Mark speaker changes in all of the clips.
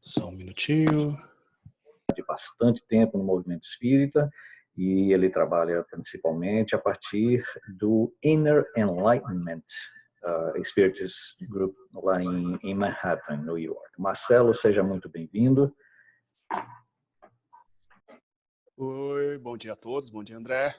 Speaker 1: Só um minutinho.
Speaker 2: De bastante tempo no movimento espírita, e ele trabalha principalmente a partir do Inner Enlightenment Spiritist Group lá em Manhattan, New York. Marcelo, seja muito bem-vindo.
Speaker 1: Oi, bom dia a todos, bom dia, André.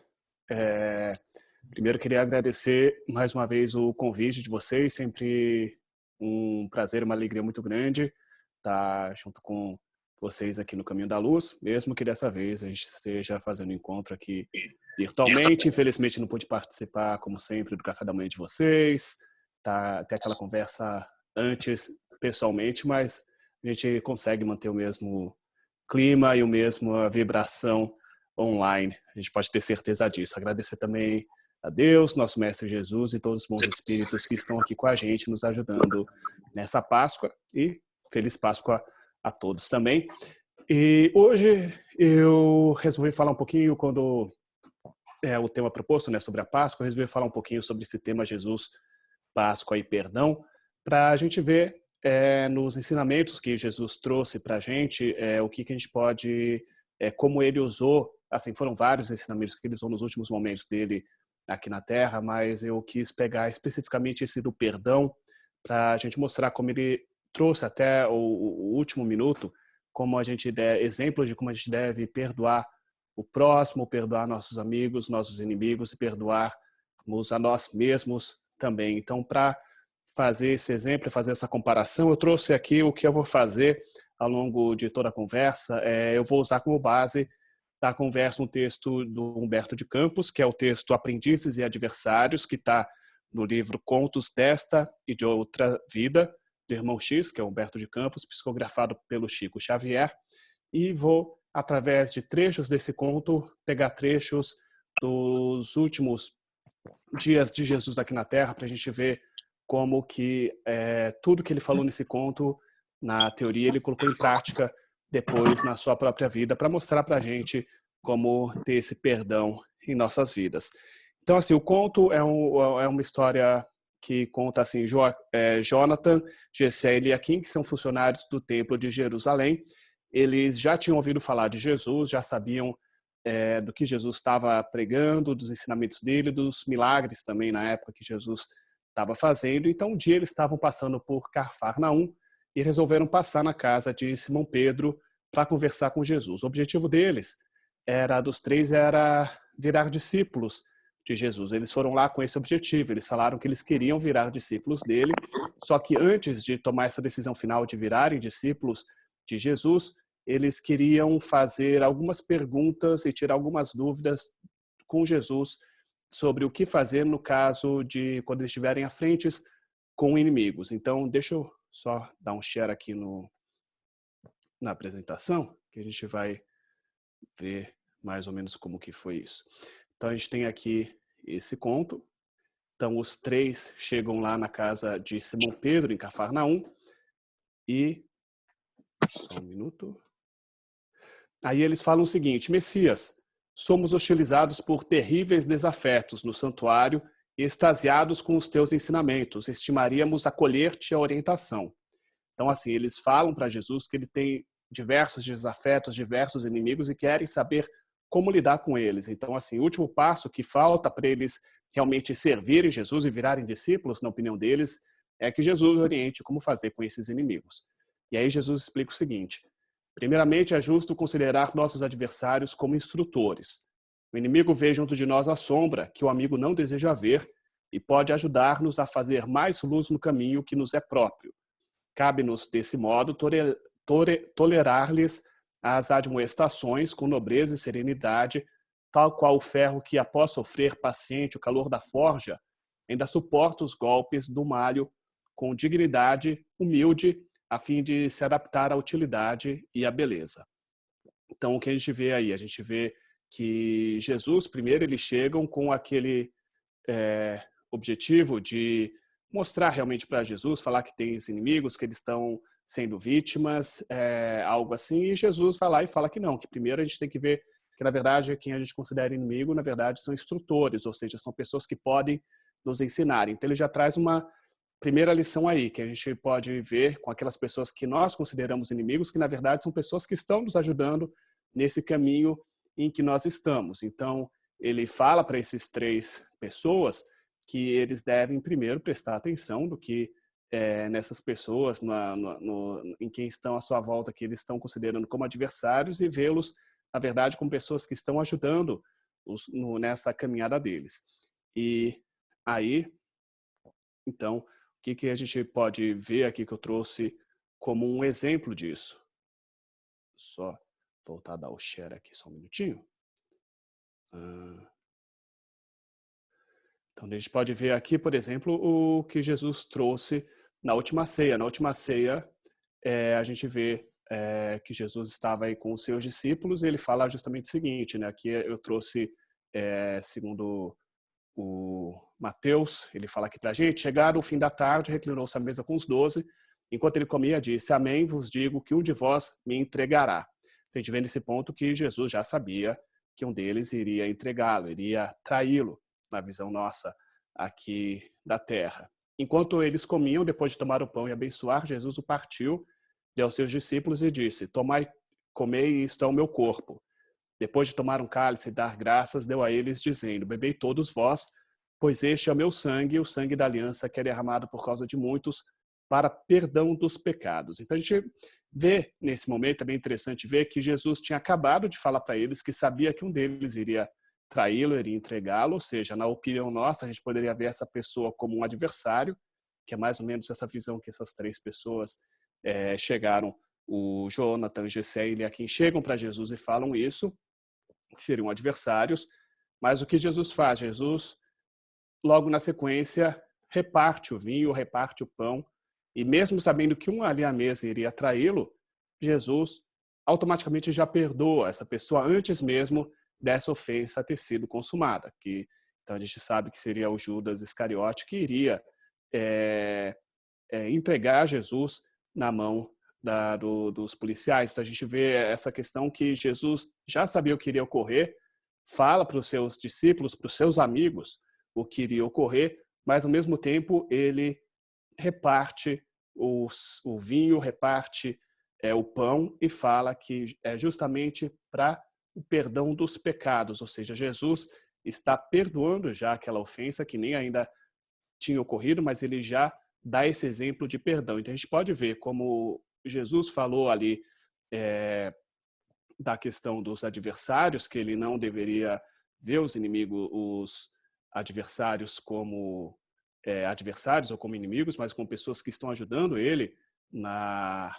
Speaker 1: Primeiro queria agradecer mais uma vez o convite de vocês, sempre um prazer, uma alegria muito grande estar junto com vocês aqui no Caminho da Luz, mesmo que dessa vez a gente esteja fazendo um encontro aqui virtualmente. Infelizmente não pude participar, como sempre, do café da manhã de vocês, ter aquela conversa antes pessoalmente, mas a gente consegue manter o mesmo clima e a mesma vibração online. A gente pode ter certeza disso. Agradecer também a Deus, nosso Mestre Jesus e todos os bons espíritos que estão aqui com a gente, nos ajudando nessa Páscoa. E feliz Páscoa a todos também. E hoje eu resolvi falar um pouquinho, quando o tema proposto, né, sobre a Páscoa, eu resolvi falar um pouquinho sobre esse tema Jesus, Páscoa e Perdão, para a gente ver nos ensinamentos que Jesus trouxe para a gente, o que a gente pode, como ele usou, assim, foram vários ensinamentos que ele usou nos últimos momentos dele aqui na Terra, mas eu quis pegar especificamente esse do perdão, para a gente mostrar como ele trouxe até o último minuto, como a gente exemplos de como a gente deve perdoar o próximo, perdoar nossos amigos, nossos inimigos e perdoarmos a nós mesmos também. Então, para fazer esse exemplo, fazer essa comparação, eu trouxe aqui o que eu vou fazer ao longo de toda a conversa. Eu vou usar como base da conversa um texto do Humberto de Campos, que é o texto Aprendizes e Adversários, que está no livro Contos desta e de Outra Vida, do Irmão X, que é Humberto de Campos, psicografado pelo Chico Xavier, e vou, através de trechos desse conto, pegar trechos dos últimos dias de Jesus aqui na Terra, para a gente ver como que tudo que ele falou nesse conto, na teoria, ele colocou em prática depois na sua própria vida, para mostrar para a gente como ter esse perdão em nossas vidas. Então, assim, o conto é uma história que conta assim, Jonathan, Gessé e Eliakim, que são funcionários do Templo de Jerusalém. Eles já tinham ouvido falar de Jesus, já sabiam do que Jesus estava pregando, dos ensinamentos dele, dos milagres também na época que Jesus estava fazendo. Então, um dia eles estavam passando por Cafarnaum e resolveram passar na casa de Simão Pedro para conversar com Jesus. O objetivo dos três era virar discípulos de Jesus. Eles foram lá com esse objetivo. Eles falaram que eles queriam virar discípulos dele, só que antes de tomar essa decisão final de virarem discípulos de Jesus, eles queriam fazer algumas perguntas e tirar algumas dúvidas com Jesus sobre o que fazer no caso de quando eles estiverem à frente com inimigos. Então, deixa eu só dar um share aqui na apresentação, que a gente vai ver mais ou menos como que foi isso. Então, a gente tem aqui esse conto. Então, os três chegam lá na casa de Simão Pedro, em Cafarnaum, e... Só um minuto. Aí eles falam o seguinte: Messias, somos hostilizados por terríveis desafetos no santuário e extasiados com os teus ensinamentos. Estimaríamos acolher-te a orientação. Então, assim, eles falam para Jesus que ele tem diversos desafetos, diversos inimigos e querem saber como lidar com eles. Então, assim, o último passo que falta para eles realmente servirem Jesus e virarem discípulos, na opinião deles, é que Jesus oriente como fazer com esses inimigos. E aí Jesus explica o seguinte: primeiramente, é justo considerar nossos adversários como instrutores. O inimigo vê junto de nós a sombra que o amigo não deseja ver e pode ajudar-nos a fazer mais luz no caminho que nos é próprio. Cabe-nos, desse modo, tolerar-lhes as admoestações com nobreza e serenidade, tal qual o ferro que, após sofrer paciente o calor da forja, ainda suporta os golpes do malho com dignidade humilde, a fim de se adaptar à utilidade e à beleza. Então, o que a gente vê aí? A gente vê que Jesus, primeiro, eles chegam com aquele objetivo de mostrar realmente para Jesus, falar que tem os inimigos, que eles estão sendo vítimas, algo assim, e Jesus vai lá e fala que não, que primeiro a gente tem que ver que, na verdade, quem a gente considera inimigo, na verdade, são instrutores, ou seja, são pessoas que podem nos ensinar. Então, ele já traz uma primeira lição aí, que a gente pode ver com aquelas pessoas que nós consideramos inimigos, que na verdade são pessoas que estão nos ajudando nesse caminho em que nós estamos. Então, ele fala para esses 3 pessoas que eles devem primeiro prestar atenção do que nessas pessoas, em quem estão à sua volta, que eles estão considerando como adversários, e vê-los, na verdade, como pessoas que estão ajudando nessa caminhada deles. E aí, então, o que a gente pode ver aqui que eu trouxe como um exemplo disso? Só voltar a dar o share aqui só um minutinho. Então, a gente pode ver aqui, por exemplo, o que Jesus trouxe na última ceia. Na última ceia, a gente vê que Jesus estava aí com os seus discípulos e ele fala justamente o seguinte, né? Aqui eu trouxe, segundo o Mateus, ele fala aqui para a gente: chegado o fim da tarde, reclinou-se à mesa com os 12. Enquanto ele comia, disse: amém, vos digo que um de vós me entregará. A gente vê nesse ponto que Jesus já sabia que um deles iria entregá-lo, iria traí-lo, na visão nossa aqui da terra. Enquanto eles comiam, depois de tomar o pão e abençoar, Jesus o partiu, deu aos seus discípulos e disse: tomai, comei, isto é o meu corpo. Depois de tomar um cálice e dar graças, deu a eles, dizendo: bebei todos vós, pois este é o meu sangue, o sangue da aliança, que é derramado por causa de muitos, para perdão dos pecados. Então a gente vê nesse momento, é bem interessante ver que Jesus tinha acabado de falar para eles que sabia que um deles iria traí-lo, iria entregá-lo, ou seja, na opinião nossa, a gente poderia ver essa pessoa como um adversário, que é mais ou menos essa visão que essas 3 pessoas chegaram, o Jonathan, o Gessé e Eliakim, chegam para Jesus e falam isso, que seriam adversários, mas o que Jesus faz? Jesus, logo na sequência, reparte o vinho, reparte o pão, e mesmo sabendo que um ali à mesa iria traí-lo, Jesus automaticamente já perdoa essa pessoa antes mesmo dessa ofensa ter sido consumada. Então a gente sabe que seria o Judas Iscariote que iria entregar Jesus na mão dos policiais. Então a gente vê essa questão que Jesus já sabia o que iria ocorrer, fala para os seus discípulos, para os seus amigos o que iria ocorrer, mas ao mesmo tempo ele reparte o vinho, reparte o pão e fala que é justamente para o perdão dos pecados, ou seja, Jesus está perdoando já aquela ofensa que nem ainda tinha ocorrido, mas ele já dá esse exemplo de perdão. Então a gente pode ver como Jesus falou ali da questão dos adversários, que ele não deveria ver os inimigos, os adversários como adversários ou como inimigos, mas como pessoas que estão ajudando ele no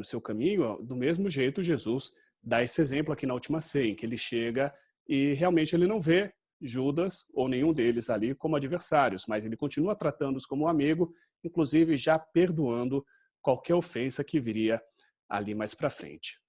Speaker 1: seu caminho. Do mesmo jeito, Jesus dá esse exemplo aqui na última ceia, em que ele chega e realmente ele não vê Judas ou nenhum deles ali como adversários, mas ele continua tratando-os como um amigo, inclusive já perdoando qualquer ofensa que viria ali mais para frente.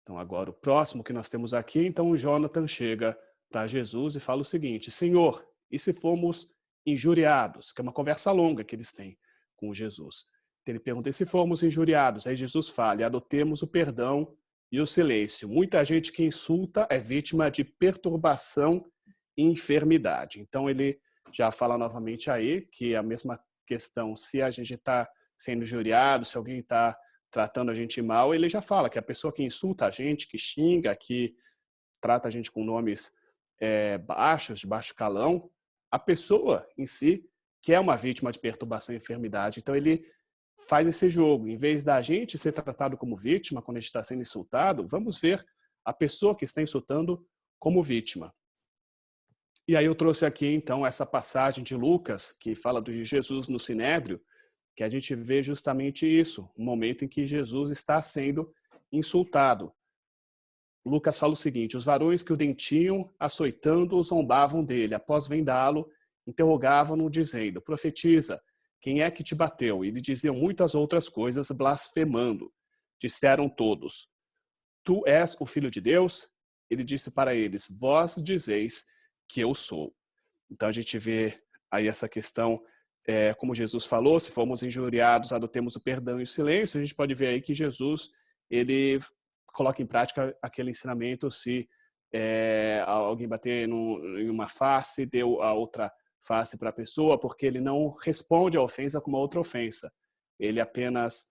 Speaker 1: Então agora o próximo que nós temos aqui, então o Jonathan chega para Jesus e fala o seguinte: Senhor, e se formos injuriados? Que é uma conversa longa que eles têm com Jesus. Então ele pergunta: e se formos injuriados? Aí Jesus fala: e adotemos o perdão e o silêncio. Muita gente que insulta é vítima de perturbação e enfermidade. Então ele já fala novamente aí que a mesma questão, se a gente está sendo injuriado, se alguém está tratando a gente mal, ele já fala que a pessoa que insulta a gente, que xinga, que trata a gente com nomes baixos, de baixo calão, a pessoa em si que é uma vítima de perturbação e enfermidade. Então ele faz esse jogo. Em vez da gente ser tratado como vítima quando a gente está sendo insultado, vamos ver a pessoa que está insultando como vítima. E aí eu trouxe aqui, então, essa passagem de Lucas, que fala de Jesus no Sinédrio, que a gente vê justamente isso, o momento em que Jesus está sendo insultado. Lucas fala o seguinte: os varões que o dentiam, açoitando-o, zombavam dele. Após vendá-lo, interrogavam-no, dizendo: profetiza, quem é que te bateu? E lhe diziam muitas outras coisas, blasfemando. Disseram todos: tu és o Filho de Deus? Ele disse para eles: vós dizeis que eu sou. Então a gente vê aí essa questão, como Jesus falou, se formos injuriados, adotemos o perdão e o silêncio. A gente pode ver aí que Jesus, ele coloca em prática aquele ensinamento. Se alguém bater em uma face, deu a outra face para a pessoa, porque ele não responde à ofensa com uma outra ofensa. Ele apenas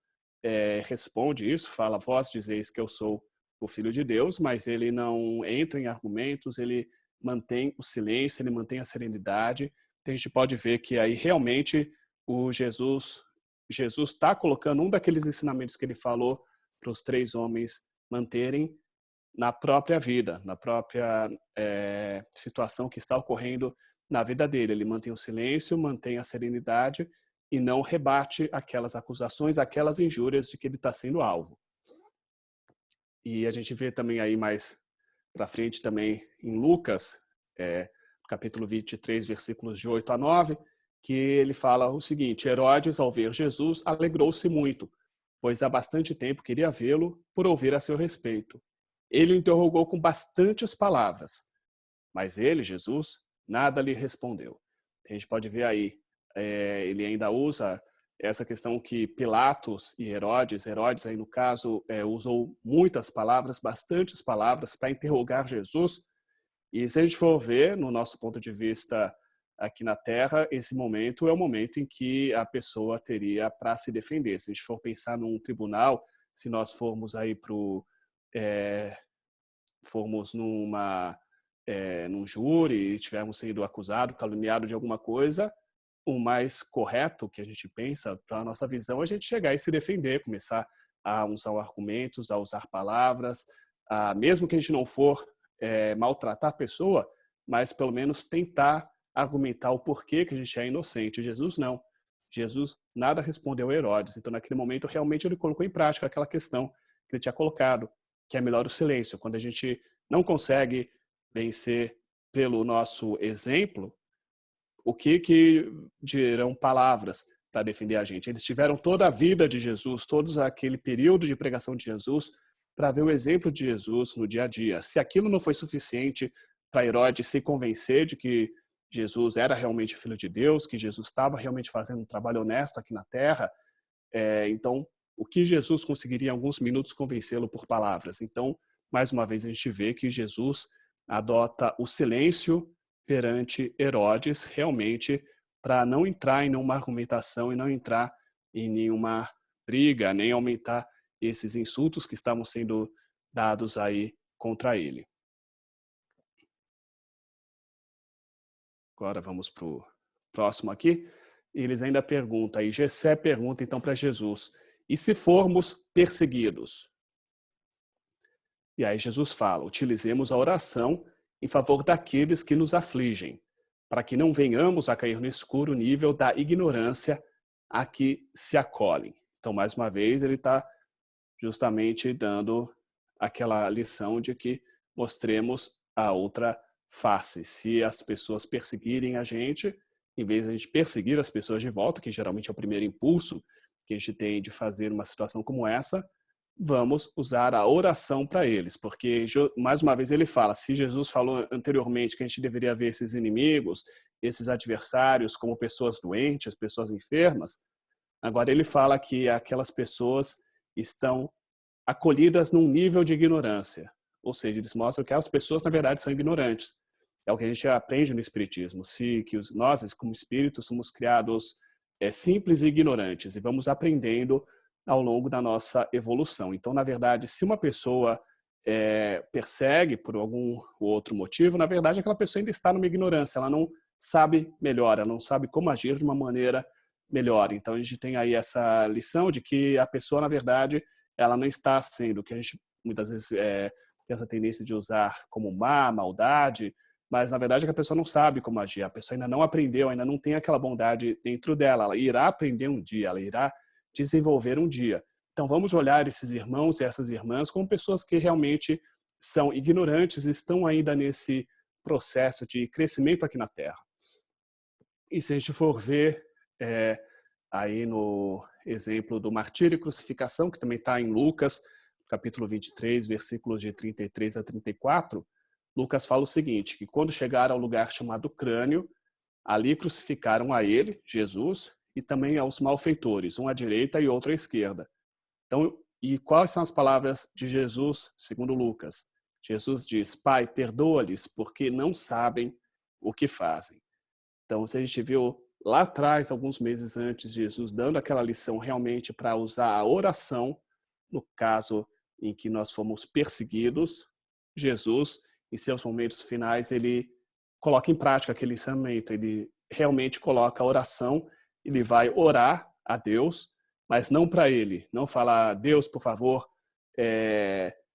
Speaker 1: responde isso, fala: vós dizeis que eu sou o Filho de Deus, mas ele não entra em argumentos, ele mantém o silêncio, ele mantém a serenidade. Então a gente pode ver que aí realmente o Jesus está colocando um daqueles ensinamentos que ele falou para os 3 homens manterem na própria vida, na própria situação que está ocorrendo na vida dele. Ele mantém o silêncio, mantém a serenidade e não rebate aquelas acusações, aquelas injúrias de que ele está sendo alvo. E a gente vê também aí mais para frente também em Lucas, capítulo 23, versículos de 8 a 9, que ele fala o seguinte: Herodes, ao ver Jesus, alegrou-se muito, pois há bastante tempo queria vê-lo por ouvir a seu respeito. Ele o interrogou com bastantes palavras, mas ele, Jesus, nada lhe respondeu. A gente pode ver aí, ele ainda usa essa questão que Pilatos e Herodes aí no caso, usou muitas palavras, bastantes palavras para interrogar Jesus. E se a gente for ver, no nosso ponto de vista aqui na Terra, esse momento é o momento em que a pessoa teria para se defender. Se a gente for pensar num tribunal, se nós formos aí formos num júri e estivermos sendo acusado, caluniado de alguma coisa, o mais correto que a gente pensa, para a nossa visão, é a gente chegar e se defender, começar a usar argumentos, a usar palavras, mesmo que a gente não for maltratar a pessoa, mas pelo menos tentar argumentar o porquê que a gente é inocente. Jesus não. Jesus nada respondeu a Herodes. Então, naquele momento, realmente ele colocou em prática aquela questão que ele tinha colocado, que é melhor o silêncio. Quando a gente não consegue vencer pelo nosso exemplo, o que dirão palavras para defender a gente? Eles tiveram toda a vida de Jesus, todo aquele período de pregação de Jesus, para ver o exemplo de Jesus no dia a dia. Se aquilo não foi suficiente para Herodes se convencer de que Jesus era realmente filho de Deus, que Jesus estava realmente fazendo um trabalho honesto aqui na Terra, então o que Jesus conseguiria em alguns minutos convencê-lo por palavras? Então, mais uma vez, a gente vê que Jesus adota o silêncio perante Herodes, realmente, para não entrar em nenhuma argumentação e não entrar em nenhuma briga, nem aumentar esses insultos que estavam sendo dados aí contra ele. Agora vamos para o próximo aqui. Eles ainda perguntam, aí Jessé pergunta então para Jesus: e se formos perseguidos? E aí Jesus fala: utilizemos a oração em favor daqueles que nos afligem, para que não venhamos a cair no escuro nível da ignorância a que se acolhem. Então, mais uma vez, ele está justamente dando aquela lição de que mostremos a outra face. Se as pessoas perseguirem a gente, em vez de a gente perseguir as pessoas de volta, que geralmente é o primeiro impulso que a gente tem de fazer uma situação como essa, vamos usar a oração para eles, porque, mais uma vez, ele fala, se Jesus falou anteriormente que a gente deveria ver esses inimigos, esses adversários como pessoas doentes, pessoas enfermas, agora ele fala que aquelas pessoas estão acolhidas num nível de ignorância, ou seja, eles mostram que as pessoas, na verdade, são ignorantes. É o que a gente aprende no Espiritismo, nós, como espíritos, somos criados simples e ignorantes, e vamos aprendendo ao longo da nossa evolução. Então, na verdade, se uma pessoa persegue por algum outro motivo, na verdade, aquela pessoa ainda está numa ignorância, ela não sabe melhor, ela não sabe como agir de uma maneira melhor. Então, a gente tem aí essa lição de que a pessoa, na verdade, ela não está sendo, que a gente muitas vezes tem essa tendência de usar como maldade, mas, na verdade, a pessoa não sabe como agir, a pessoa ainda não aprendeu, ainda não tem aquela bondade dentro dela, ela irá aprender um dia, ela irá desenvolver um dia. Então, vamos olhar esses irmãos e essas irmãs como pessoas que realmente são ignorantes, estão ainda nesse processo de crescimento aqui na Terra. E se a gente for ver aí no exemplo do martírio e crucificação, que também está em Lucas, capítulo 23, versículos de 33 a 34, Lucas fala o seguinte, que quando chegaram ao lugar chamado Crânio, ali crucificaram a ele, Jesus, e também aos malfeitores, um à direita e outro à esquerda. Então, E quais são as palavras de Jesus, segundo Lucas? Jesus diz, Pai, perdoa-lhes, porque não sabem o que fazem. Então, se a gente viu lá atrás, alguns meses antes, Jesus dando aquela lição realmente para usar a oração, no caso em que nós fomos perseguidos, Jesus, em seus momentos finais, ele coloca em prática aquele ensinamento, ele realmente coloca a oração, ele vai orar a Deus, mas não para ele, não falar, Deus, por favor,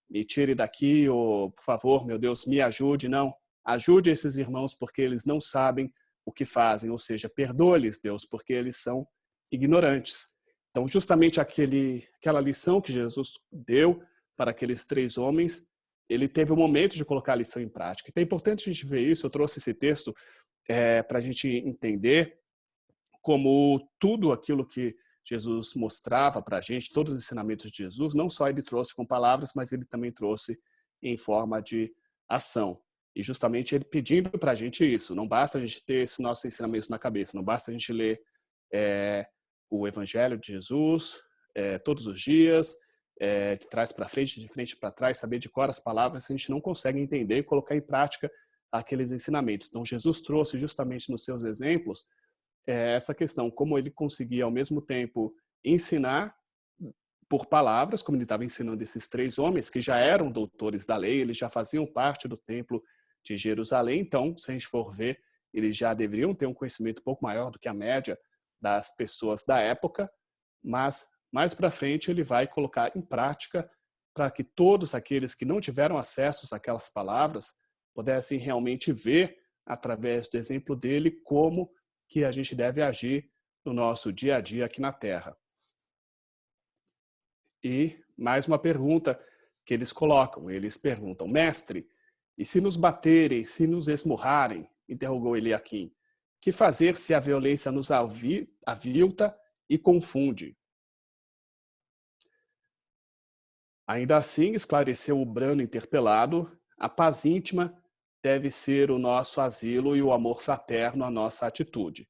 Speaker 1: me tire daqui, ou por favor, meu Deus, me ajude, não. Ajude esses irmãos porque eles não sabem o que fazem, ou seja, perdoa-lhes, Deus, porque eles são ignorantes. Então, justamente aquela lição que Jesus deu para aqueles 3 homens, ele teve o momento de colocar a lição em prática. Então, é importante a gente ver isso. Eu trouxe esse texto para a gente entender como tudo aquilo que Jesus mostrava para a gente, todos os ensinamentos de Jesus, não só ele trouxe com palavras, mas ele também trouxe em forma de ação. E justamente ele pedindo para a gente isso. Não basta a gente ter esse nosso ensinamento na cabeça, não basta a gente ler o Evangelho de Jesus todos os dias, de trás para frente, de frente para trás, saber de cor as palavras, a gente não consegue entender e colocar em prática aqueles ensinamentos. Então, Jesus trouxe justamente nos seus exemplos essa questão, como ele conseguia ao mesmo tempo ensinar por palavras, como ele estava ensinando esses 3 homens que já eram doutores da lei, eles já faziam parte do templo de Jerusalém, então, se a gente for ver, eles já deveriam ter um conhecimento um pouco maior do que a média das pessoas da época, mas mais para frente ele vai colocar em prática para que todos aqueles que não tiveram acesso àquelas palavras pudessem realmente ver, através do exemplo dele, como que a gente deve agir no nosso dia a dia aqui na Terra. E mais uma pergunta que eles colocam. Eles perguntam, mestre, e se nos baterem, se nos esmurrarem? Interrogou Eliaquim. Que fazer se a violência nos avilta e confunde? Ainda assim, esclareceu o Brano interpelado, a paz íntima deve ser o nosso asilo e o amor fraterno a nossa atitude.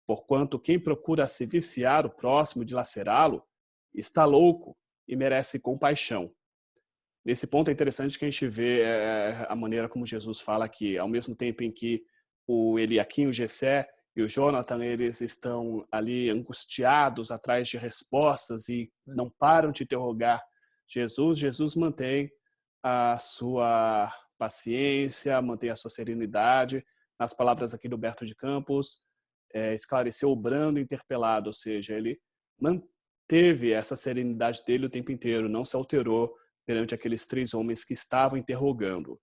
Speaker 1: Porquanto quem procura se viciar o próximo, dilacerá-lo, está louco e merece compaixão. Nesse ponto é interessante que a gente vê a maneira como Jesus fala que, ao mesmo tempo em que o Eliaquim, o Jessé e o Jonathan, eles estão ali angustiados atrás de respostas e não param de interrogar Jesus mantém a sua paciência, mantém a sua serenidade. Nas palavras aqui do Berto de Campos, esclareceu o brando interpelado, ou seja, ele manteve essa serenidade dele o tempo inteiro, não se alterou perante aqueles 3 homens que estavam interrogando.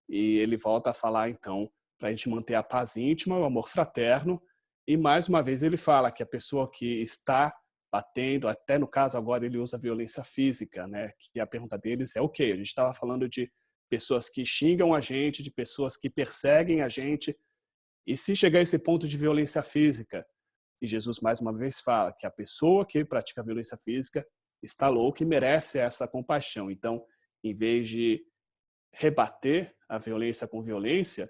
Speaker 1: E ele volta a falar, então, para a gente manter a paz íntima, o amor fraterno, e mais uma vez ele fala que a pessoa que está batendo, até no caso agora ele usa violência física, né? Que a pergunta deles é, ok, a gente estava falando de pessoas que xingam a gente, de pessoas que perseguem a gente, e se chegar a esse ponto de violência física, e Jesus mais uma vez fala que a pessoa que pratica violência física está louca e merece essa compaixão. Então, em vez de rebater a violência com violência,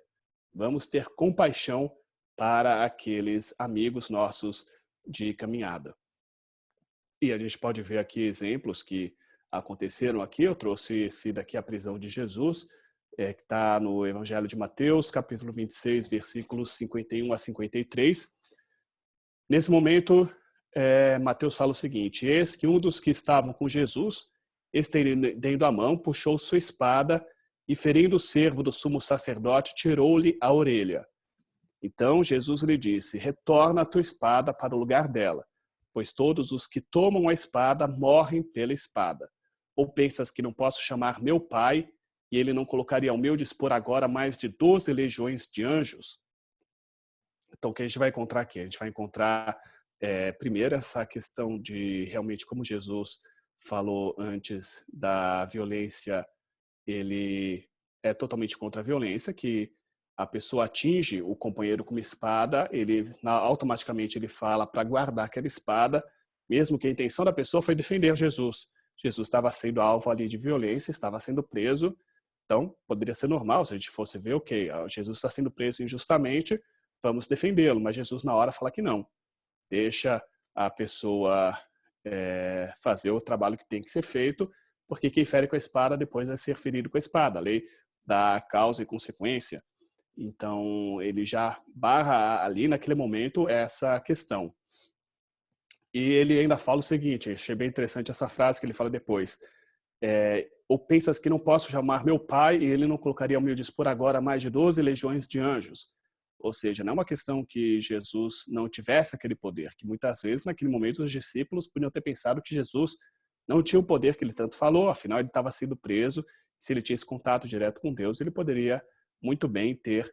Speaker 1: vamos ter compaixão para aqueles amigos nossos de caminhada. E a gente pode ver aqui exemplos que aconteceram aqui. Eu trouxe esse daqui, a prisão de Jesus, que está no Evangelho de Mateus, capítulo 26, versículos 51 a 53. Nesse momento, Mateus fala o seguinte, eis que um dos que estavam com Jesus, estendendo a mão, puxou sua espada e, ferindo o servo do sumo sacerdote, tirou-lhe a orelha. Então Jesus lhe disse, retorna a tua espada para o lugar dela, pois todos os que tomam a espada morrem pela espada. Ou pensas que não posso chamar meu pai e ele não colocaria ao meu dispor agora mais de 12 legiões de anjos? Então, o que a gente vai encontrar aqui? A gente vai encontrar, primeiro, essa questão de realmente como Jesus falou antes da violência, ele é totalmente contra a violência, que a pessoa atinge o companheiro com uma espada, automaticamente ele fala para guardar aquela espada, mesmo que a intenção da pessoa foi defender Jesus. Jesus estava sendo alvo ali de violência, estava sendo preso, então poderia ser normal se a gente fosse ver, ok, Jesus está sendo preso injustamente, vamos defendê-lo, mas Jesus na hora fala que não. Deixa a pessoa fazer o trabalho que tem que ser feito, porque quem fere com a espada depois vai ser ferido com a espada. A lei da causa e consequência. Então, ele já barra ali naquele momento essa questão. E ele ainda fala o seguinte, achei bem interessante essa frase que ele fala depois. Ou pensas que não posso chamar meu pai e ele não colocaria ao meu dispor agora mais de 12 legiões de anjos? Ou seja, não é uma questão que Jesus não tivesse aquele poder, que muitas vezes naquele momento os discípulos podiam ter pensado que Jesus não tinha o poder que ele tanto falou, afinal ele estava sendo preso, se ele tinha esse contato direto com Deus, ele poderia muito bem ter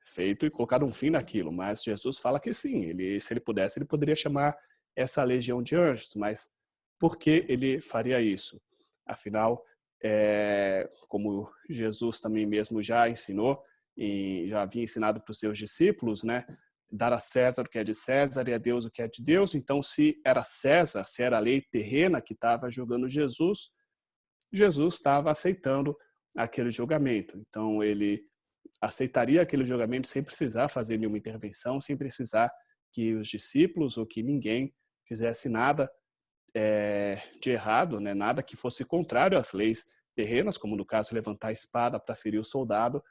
Speaker 1: feito e colocado um fim naquilo, mas Jesus fala que sim, se ele pudesse, ele poderia chamar essa legião de anjos, mas por que ele faria isso? Afinal, como Jesus também mesmo já ensinou, e já havia ensinado para os seus discípulos, né? Dar a César o que é de César e a Deus o que é de Deus. Então, se era César, se era a lei terrena que estava julgando Jesus, Jesus estava aceitando aquele julgamento. Então, ele aceitaria aquele julgamento sem precisar fazer nenhuma intervenção, sem precisar que os discípulos ou que ninguém fizesse nada de errado, né? Nada que fosse contrário às leis terrenas, como no caso levantar a espada para ferir o soldado,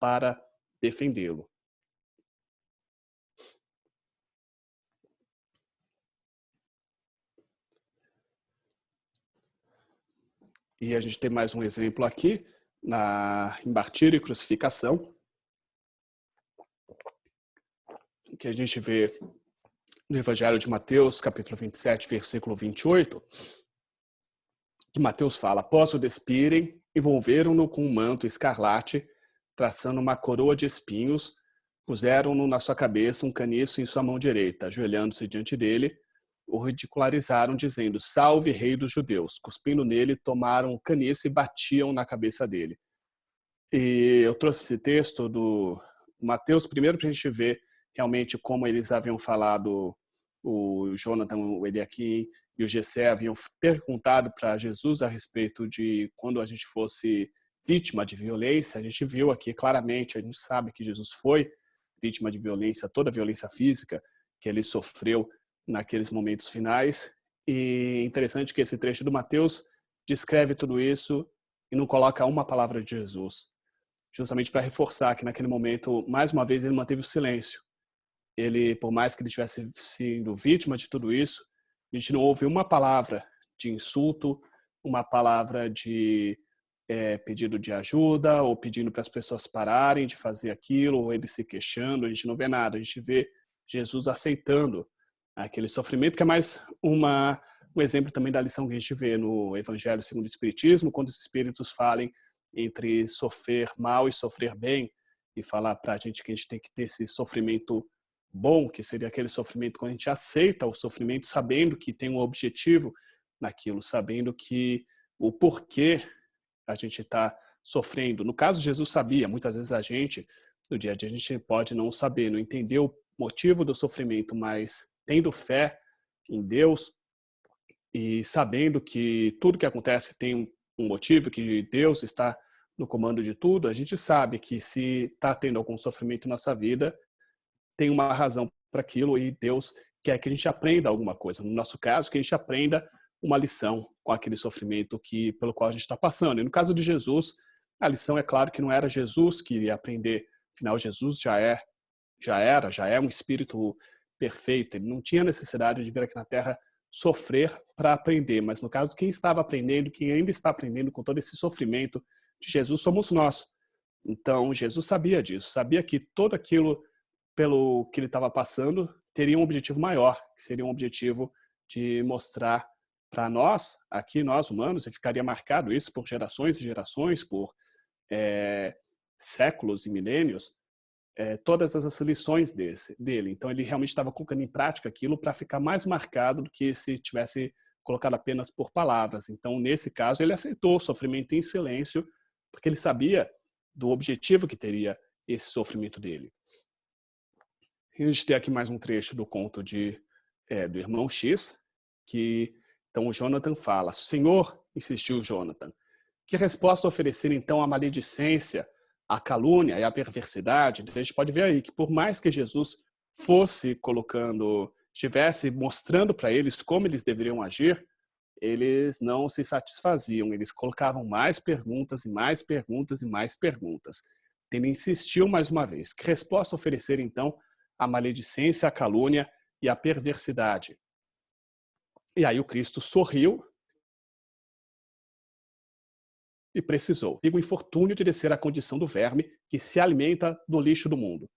Speaker 1: para defendê-lo. E a gente tem mais um exemplo aqui, em martírio e crucificação, que a gente vê no Evangelho de Mateus, capítulo 27, versículo 28, que Mateus fala, após o despirem, envolveram-no com um manto escarlate, traçando uma coroa de espinhos, puseram-no na sua cabeça um caniço em sua mão direita, ajoelhando-se diante dele, o ridicularizaram, dizendo, salve, rei dos judeus. Cuspindo nele, tomaram o caniço e batiam na cabeça dele. E eu trouxe esse texto do Mateus, primeiro para a gente ver realmente como eles haviam falado, o Jonathan, o Eliakim e o Gessé haviam perguntado para Jesus a respeito de quando a gente fosse vítima de violência. A gente viu aqui claramente, a gente sabe que Jesus foi vítima de violência, toda a violência física que ele sofreu naqueles momentos finais. E interessante que esse trecho do Mateus descreve tudo isso e não coloca uma palavra de Jesus, justamente para reforçar que naquele momento, mais uma vez, ele manteve o silêncio. Ele, por mais que ele tivesse sido vítima de tudo isso, a gente não ouve uma palavra de insulto, uma palavra de pedido de ajuda, ou pedindo para as pessoas pararem de fazer aquilo, ou ele se queixando, a gente não vê nada. A gente vê Jesus aceitando aquele sofrimento, que é mais um exemplo também da lição que a gente vê no Evangelho segundo o Espiritismo, quando os espíritos falem entre sofrer mal e sofrer bem, e falar para a gente que a gente tem que ter esse sofrimento bom, que seria aquele sofrimento quando a gente aceita o sofrimento, sabendo que tem um objetivo naquilo, sabendo que o porquê a gente está sofrendo. No caso, Jesus sabia, muitas vezes a gente, no dia a dia, a gente pode não saber, não entender o motivo do sofrimento, mas tendo fé em Deus e sabendo que tudo que acontece tem um motivo, que Deus está no comando de tudo, a gente sabe que se está tendo algum sofrimento na nossa vida, tem uma razão para aquilo e Deus quer que a gente aprenda alguma coisa. No nosso caso, que a gente aprenda uma lição com aquele sofrimento pelo qual a gente está passando. E no caso de Jesus, a lição é claro que não era Jesus que iria aprender. Afinal, Jesus já é um espírito perfeito. Ele não tinha necessidade de vir aqui na Terra sofrer para aprender. Mas no caso, quem estava aprendendo, quem ainda está aprendendo com todo esse sofrimento de Jesus, somos nós. Então, Jesus sabia disso, sabia que tudo aquilo pelo que ele estava passando teria um objetivo maior, que seria um objetivo de mostrar para nós, aqui nós humanos, e ficaria marcado isso por gerações e gerações, por séculos e milênios, todas essas lições dele. Então ele realmente estava colocando em prática aquilo para ficar mais marcado do que se tivesse colocado apenas por palavras. Então, nesse caso, ele aceitou o sofrimento em silêncio, porque ele sabia do objetivo que teria esse sofrimento dele. E a gente tem aqui mais um trecho do conto do irmão X, que então o Jonathan fala, Senhor, insistiu Jonathan, que resposta oferecer então à maledicência, à calúnia e à perversidade? Então, a gente pode ver aí que por mais que Jesus fosse colocando estivesse mostrando para eles como eles deveriam agir, eles não se satisfaziam, eles colocavam mais perguntas e mais perguntas e mais perguntas. Ele insistiu mais uma vez. Que resposta oferecer, então, à maledicência, à calúnia e à perversidade? E aí o Cristo sorriu e precisou. Digo o infortúnio de descer à condição do verme que se alimenta do lixo do mundo.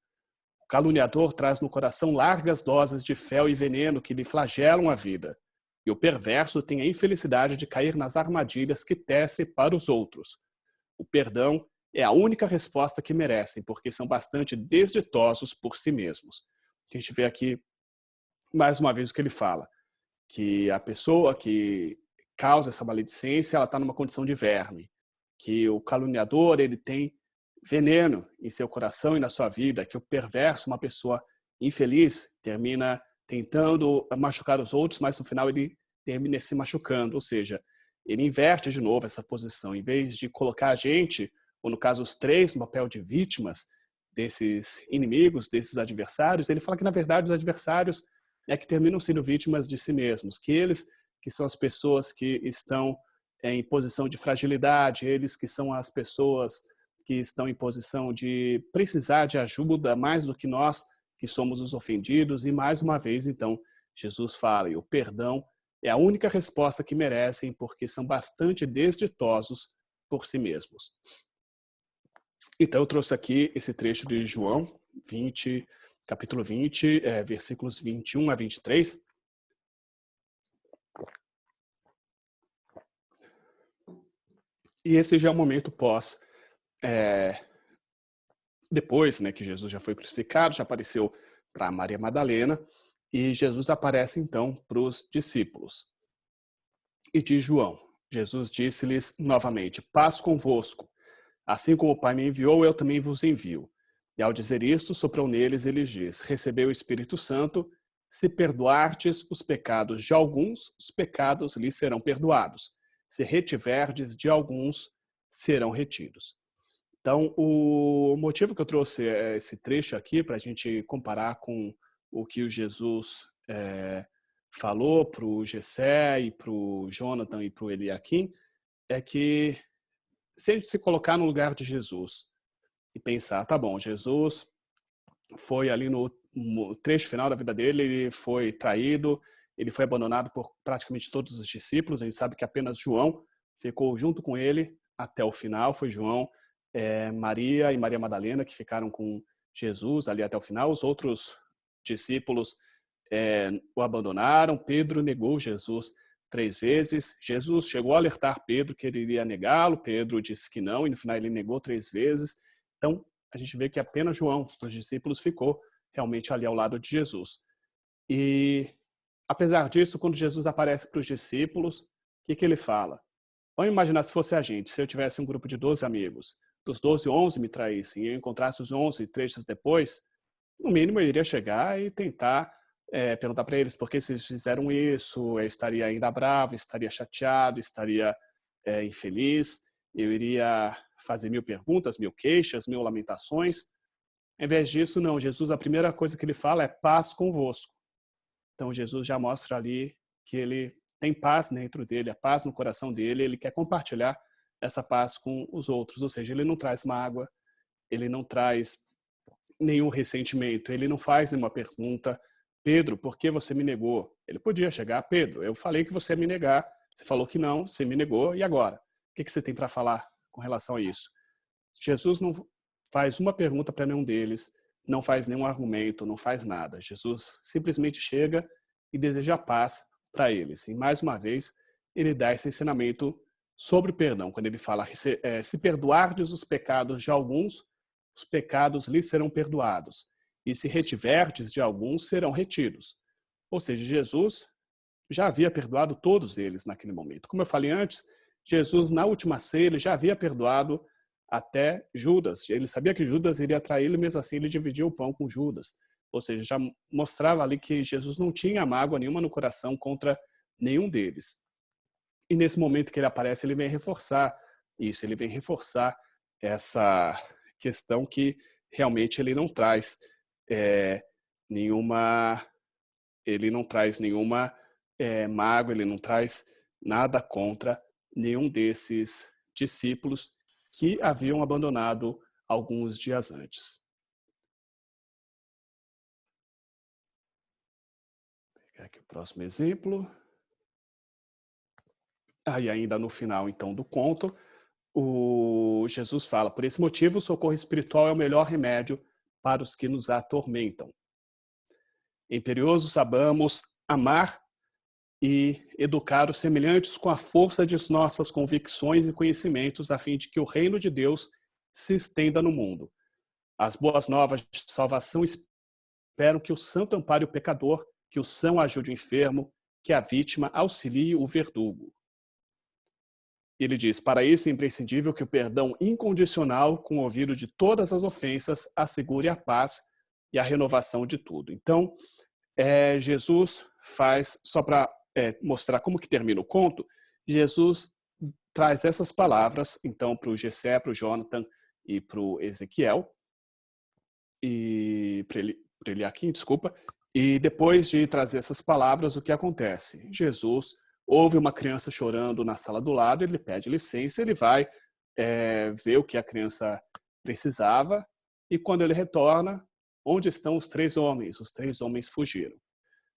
Speaker 1: O caluniador traz no coração largas doses de fel e veneno que lhe flagelam a vida. E o perverso tem a infelicidade de cair nas armadilhas que tece para os outros. O perdão é a única resposta que merecem, porque são bastante desditosos por si mesmos. A gente vê aqui, mais uma vez, o que ele fala, que a pessoa que causa essa maledicência, ela está numa condição de verme, que o caluniador, ele tem veneno em seu coração e na sua vida, que o perverso, uma pessoa infeliz, termina tentando machucar os outros, mas no final ele termina se machucando, ou seja, ele inverte de novo essa posição, em vez de colocar a gente, ou no caso os três, no papel de vítimas desses inimigos, desses adversários, ele fala que na verdade os adversários é que terminam sendo vítimas de si mesmos, que eles que são as pessoas que estão em posição de fragilidade, eles que são as pessoas que estão em posição de precisar de ajuda mais do que nós, que somos os ofendidos. E mais uma vez, então, Jesus fala, e o perdão é a única resposta que merecem, porque são bastante desditosos por si mesmos. Então, eu trouxe aqui esse trecho de João 20, capítulo 20, versículos 21 a 23. E esse já é o momento pós, depois, né, que Jesus já foi crucificado, já apareceu para Maria Madalena, e Jesus aparece então para os discípulos. E diz João, Jesus disse-lhes novamente, paz convosco, assim como o Pai me enviou, eu também vos envio. E ao dizer isto, soprou neles e lhes diz, recebeu o Espírito Santo, se perdoardes os pecados de alguns, os pecados lhes serão perdoados. Se retiverdes de alguns, serão retidos. Então, o motivo que eu trouxe esse trecho aqui, para a gente comparar com o que o Jesus falou para o Gessé e para o Jonathan e para o Eliakim, é que se a gente se colocar no lugar de Jesus e pensar, tá bom, Jesus foi ali no trecho final da vida dele, ele foi traído, ele foi abandonado por praticamente todos os discípulos, a gente sabe que apenas João ficou junto com ele até o final, foi João, Maria e Maria Madalena que ficaram com Jesus ali até o final, os outros discípulos o abandonaram, Pedro negou Jesus 3 vezes, Jesus chegou a alertar Pedro que ele iria negá-lo, Pedro disse que não, e no final ele negou 3 vezes, então a gente vê que apenas João, dos discípulos, ficou realmente ali ao lado de Jesus. E, apesar disso, quando Jesus aparece para os discípulos, o que ele fala? Vamos imaginar se fosse a gente, se eu tivesse um grupo de 12 amigos, dos 12, 11 me traíssem, e eu encontrasse os 11 trechos depois, no mínimo eu iria chegar e tentar perguntar para eles por que vocês fizeram isso, eu estaria ainda bravo, estaria chateado, estaria infeliz, eu iria fazer 1000 perguntas, 1000 queixas, 1000 lamentações. Em vez disso, não. Jesus, a primeira coisa que ele fala é paz convosco. Então, Jesus já mostra ali que ele tem paz dentro dele, a paz no coração dele, ele quer compartilhar essa paz com os outros. Ou seja, ele não traz mágoa, ele não traz nenhum ressentimento, ele não faz nenhuma pergunta. Pedro, por que você me negou? Ele podia chegar, Pedro, eu falei que você ia me negar, você falou que não, você me negou, e agora? O que você tem para falar com relação a isso? Jesus não faz uma pergunta para nenhum deles, não faz nenhum argumento, não faz nada. Jesus simplesmente chega e deseja paz para eles. E mais uma vez, ele dá esse ensinamento sobre o perdão, quando ele fala, se perdoardes os pecados de alguns, os pecados lhes serão perdoados. E se retiverdes de alguns, serão retidos. Ou seja, Jesus já havia perdoado todos eles naquele momento. Como eu falei antes, Jesus, na última ceia, ele já havia perdoado até Judas. Ele sabia que Judas iria traí-lo, e mesmo assim ele dividiu o pão com Judas. Ou seja, já mostrava ali que Jesus não tinha mágoa nenhuma no coração contra nenhum deles. E nesse momento que ele aparece, ele vem reforçar isso, ele vem reforçar essa questão que realmente ele não traz nenhuma ele não traz nenhuma mágoa, ele não traz nada contra nenhum desses discípulos que haviam abandonado alguns dias antes. Vou pegar aqui o próximo exemplo. Aí ainda no final, então, do conto, o Jesus fala: por esse motivo, o socorro espiritual é o melhor remédio para os que nos atormentam. Imperioso sabamos amar e educar os semelhantes com a força de nossas convicções e conhecimentos, a fim de que o reino de Deus se estenda no mundo. As boas novas de salvação esperam que o santo ampare o pecador, que o são ajude o enfermo, que a vítima auxilie o verdugo. Ele diz: para isso é imprescindível que o perdão incondicional, com o ouvido de todas as ofensas, assegure a paz e a renovação de tudo. Então, Jesus faz, só para mostrar como que termina o conto, Jesus traz essas palavras, então, para o Jessé, para o Jonathan e para o Ezequiel, e para Eliakim, desculpa, e depois de trazer essas palavras, o que acontece? Jesus ouve uma criança chorando na sala do lado, ele pede licença, ele vai ver o que a criança precisava, e quando ele retorna, onde estão os 3 homens? Os 3 homens fugiram.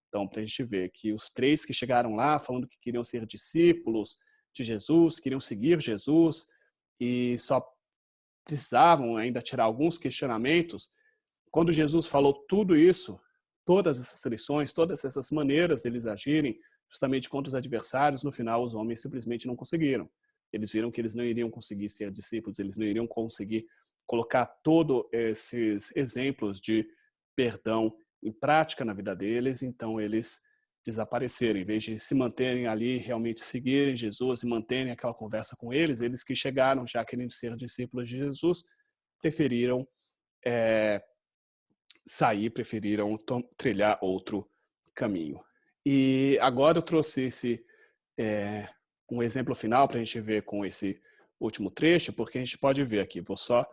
Speaker 1: Então, para a gente ver que os 3 que chegaram lá falando que queriam ser discípulos de Jesus, queriam seguir Jesus, e só precisavam ainda tirar alguns questionamentos, quando Jesus falou tudo isso, todas essas lições, todas essas maneiras deles agirem justamente contra os adversários, no final os homens simplesmente não conseguiram. Eles viram que eles não iriam conseguir ser discípulos, eles não iriam conseguir colocar todos esses exemplos de perdão em prática na vida deles, então eles desapareceram. Em vez de se manterem ali, realmente seguirem Jesus e manterem aquela conversa com eles, eles que chegaram já querendo ser discípulos de Jesus, preferiram sair, preferiram trilhar outro caminho. E agora eu trouxe um exemplo final para a gente ver com esse último trecho, porque a gente pode ver aqui, vou só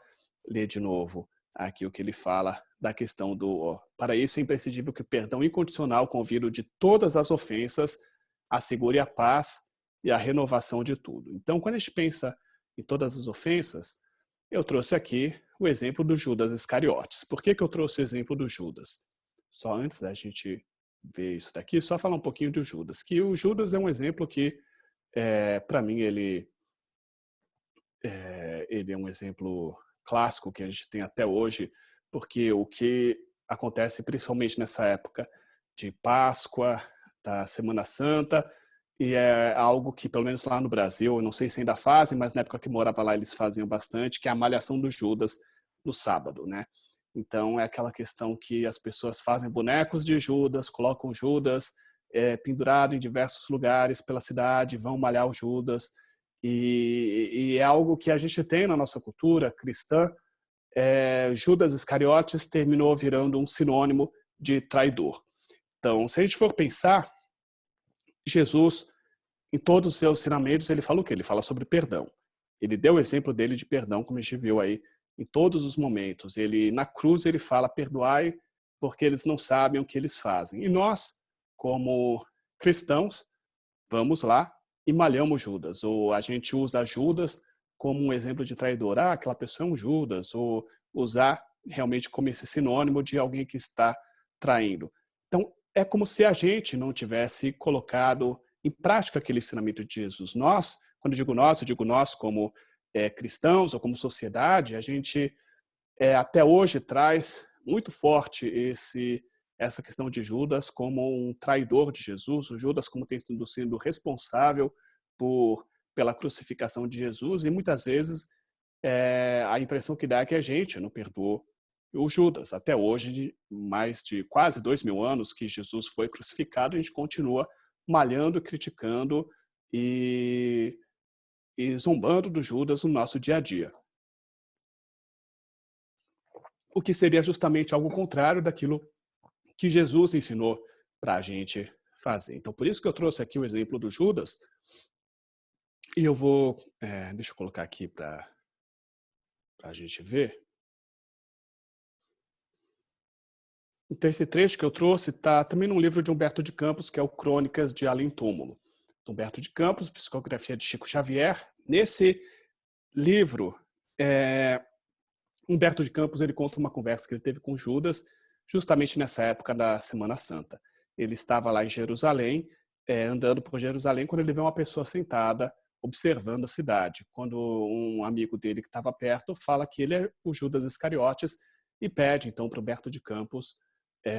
Speaker 1: ler de novo aqui o que ele fala da questão do... para isso é imprescindível que o perdão incondicional, com o vírus de todas as ofensas, assegure a paz e a renovação de tudo. Então, quando a gente pensa em todas as ofensas, eu trouxe aqui o exemplo do Judas Iscariotes. Por que eu trouxe o exemplo do Judas? Só antes da gente ver isso daqui, só falar um pouquinho do Judas. Que o Judas é um exemplo que, para mim, ele é um exemplo clássico que a gente tem até hoje, porque o que acontece principalmente nessa época de Páscoa, da Semana Santa, e é algo que, pelo menos lá no Brasil, eu não sei se ainda fazem, mas na época que morava lá eles faziam bastante, que é a malhação do Judas no sábado, né? Então é aquela questão que as pessoas fazem bonecos de Judas, colocam Judas pendurado em diversos lugares pela cidade, vão malhar o Judas, e é algo que a gente tem na nossa cultura cristã. Judas Iscariotes terminou virando um sinônimo de traidor. Então, se a gente for pensar, Jesus, em todos os seus ensinamentos, ele fala o quê? Ele fala sobre perdão. Ele deu o exemplo dele de perdão, como a gente viu aí, em todos os momentos. Ele, na cruz, ele fala: perdoai, porque eles não sabem o que eles fazem. E nós, como cristãos, vamos lá e malhamos Judas. Ou a gente usa Judas como um exemplo de traidor. Ah, aquela pessoa é um Judas. Ou usar realmente como esse sinônimo de alguém que está traindo. Então, é como se a gente não tivesse colocado em prática aquele ensinamento de Jesus. Nós, quando eu digo nós como cristãos ou como sociedade, a gente até hoje traz muito forte essa questão de Judas como um traidor de Jesus, o Judas como tendo sido responsável pela crucificação de Jesus, e muitas vezes a impressão que dá é que a gente não perdoou o Judas. Até hoje, mais de quase 2000 anos que Jesus foi crucificado, a gente continua malhando, criticando e zombando do Judas no nosso dia a dia. O que seria justamente algo contrário daquilo que Jesus ensinou para a gente fazer. Então, por isso que eu trouxe aqui o exemplo do Judas, e eu vou, deixa eu colocar aqui para a gente ver. Então, esse trecho que eu trouxe está também num livro de Humberto de Campos, que é o Crônicas de Além Túmulo. Humberto de Campos, Psicografia de Chico Xavier. Nesse livro, Humberto de Campos ele conta uma conversa que ele teve com Judas, justamente nessa época da Semana Santa. Ele estava lá em Jerusalém, andando por Jerusalém, quando ele vê uma pessoa sentada, observando a cidade. Quando um amigo dele que estava perto fala que ele é o Judas Iscariotes e pede, então, para Humberto de Campos.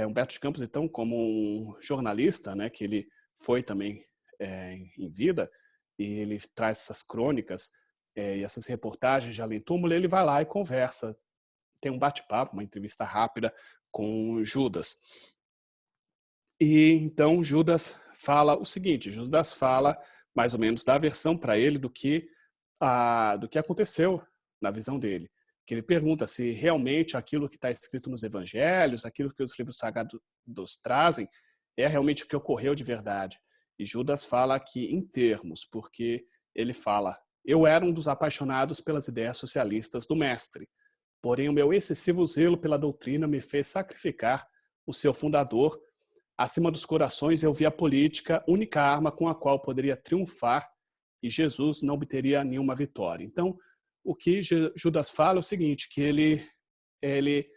Speaker 1: Humberto de Campos, então, como um jornalista, né, que ele foi também em vida, e ele traz essas crônicas e essas reportagens de Além Túmulo, ele vai lá e conversa, tem um bate-papo, uma entrevista rápida com Judas. E então Judas fala o seguinte, Judas fala mais ou menos da versão para ele do que aconteceu na visão dele. Que ele pergunta se realmente aquilo que está escrito nos evangelhos, aquilo que os livros sagrados trazem, é realmente o que ocorreu de verdade. E Judas fala aqui em termos, porque ele fala: eu era um dos apaixonados pelas ideias socialistas do mestre, porém o meu excessivo zelo pela doutrina me fez sacrificar o seu fundador. Acima dos corações eu vi a política, única arma com a qual poderia triunfar, e Jesus não obteria nenhuma vitória. Então, o que Judas fala é o seguinte, que ele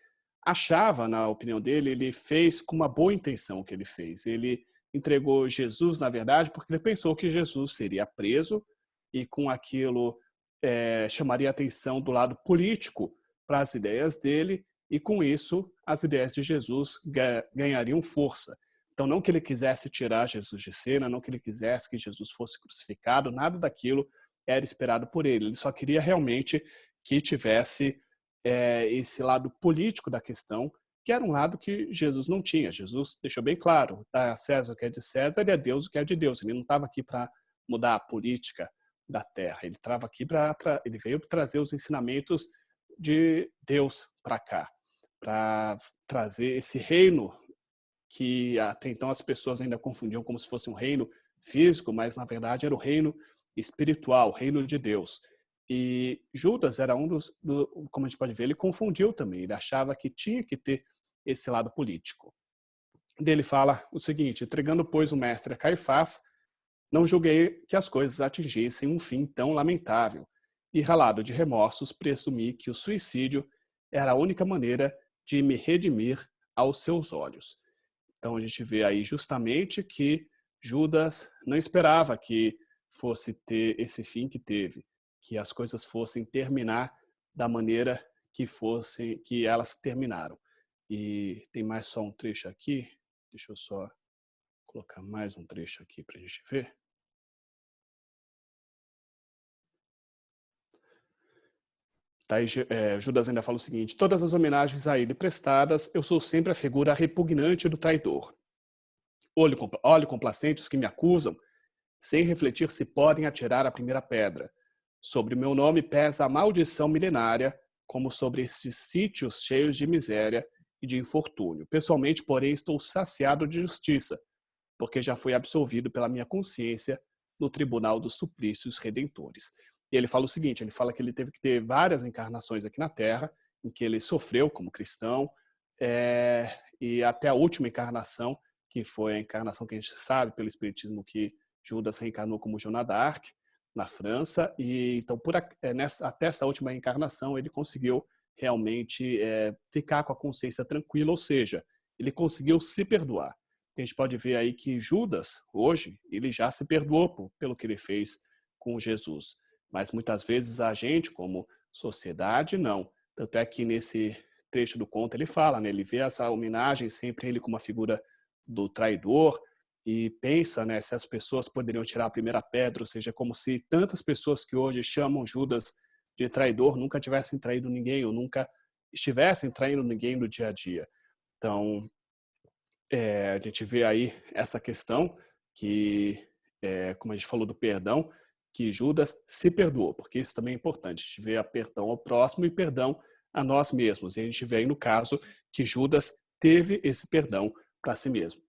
Speaker 1: achava, na opinião dele, ele fez com uma boa intenção o que ele fez. Ele entregou Jesus, na verdade, porque ele pensou que Jesus seria preso e com aquilo chamaria a atenção do lado político para as ideias dele e com isso as ideias de Jesus ganhariam força. Então, não que ele quisesse tirar Jesus de cena, não que ele quisesse que Jesus fosse crucificado, nada daquilo era esperado por ele. Ele só queria realmente que tivesse esse lado político da questão, que era um lado que Jesus não tinha. Jesus deixou bem claro, dá a César o que é de César e a Deus o que é de Deus. Ele não estava aqui para mudar a política da terra, ele estava aqui ele veio para trazer os ensinamentos de Deus para cá, para trazer esse reino que até então as pessoas ainda confundiam como se fosse um reino físico, mas na verdade era o reino espiritual, o reino de Deus. E Judas era como a gente pode ver, ele confundiu também, ele achava que tinha que ter esse lado político. Ele fala o seguinte: entregando, pois, o mestre a Caifás, não julguei que as coisas atingissem um fim tão lamentável, e ralado de remorsos, presumi que o suicídio era a única maneira de me redimir aos seus olhos. Então a gente vê aí justamente que Judas não esperava que fosse ter esse fim que teve, que as coisas fossem terminar da maneira que elas terminaram. E tem mais só um trecho aqui, deixa eu só colocar mais um trecho aqui para a gente ver. Tá, Judas ainda fala o seguinte: todas as homenagens a ele prestadas, eu sou sempre a figura repugnante do traidor. Olho complacente os que me acusam, sem refletir se podem atirar a primeira pedra. Sobre o meu nome pesa a maldição milenária, como sobre estes sítios cheios de miséria e de infortúnio. Pessoalmente, porém, estou saciado de justiça, porque já fui absolvido pela minha consciência no tribunal dos suplícios redentores. E ele fala o seguinte, ele fala que ele teve que ter várias encarnações aqui na Terra, em que ele sofreu como cristão, e até a última encarnação, que foi a encarnação que a gente sabe pelo Espiritismo que Judas reencarnou como Joana d'Arc, na França, e então até essa última reencarnação ele conseguiu realmente ficar com a consciência tranquila, ou seja, ele conseguiu se perdoar. A gente pode ver aí que Judas, hoje, ele já se perdoou pelo que ele fez com Jesus. Mas muitas vezes a gente, como sociedade, não. Tanto é que nesse trecho do conto ele fala, né? Ele vê essa homenagem sempre ele como uma figura do traidor e pensa, né, se as pessoas poderiam tirar a primeira pedra, ou seja, como se tantas pessoas que hoje chamam Judas de traidor nunca tivessem traído ninguém ou nunca estivessem traindo ninguém no dia a dia. Então, a gente vê aí essa questão que, como a gente falou do perdão, que Judas se perdoou, porque isso também é importante. A gente vê a perdão ao próximo e perdão a nós mesmos. E a gente vê aí no caso que Judas teve esse perdão para si mesmo.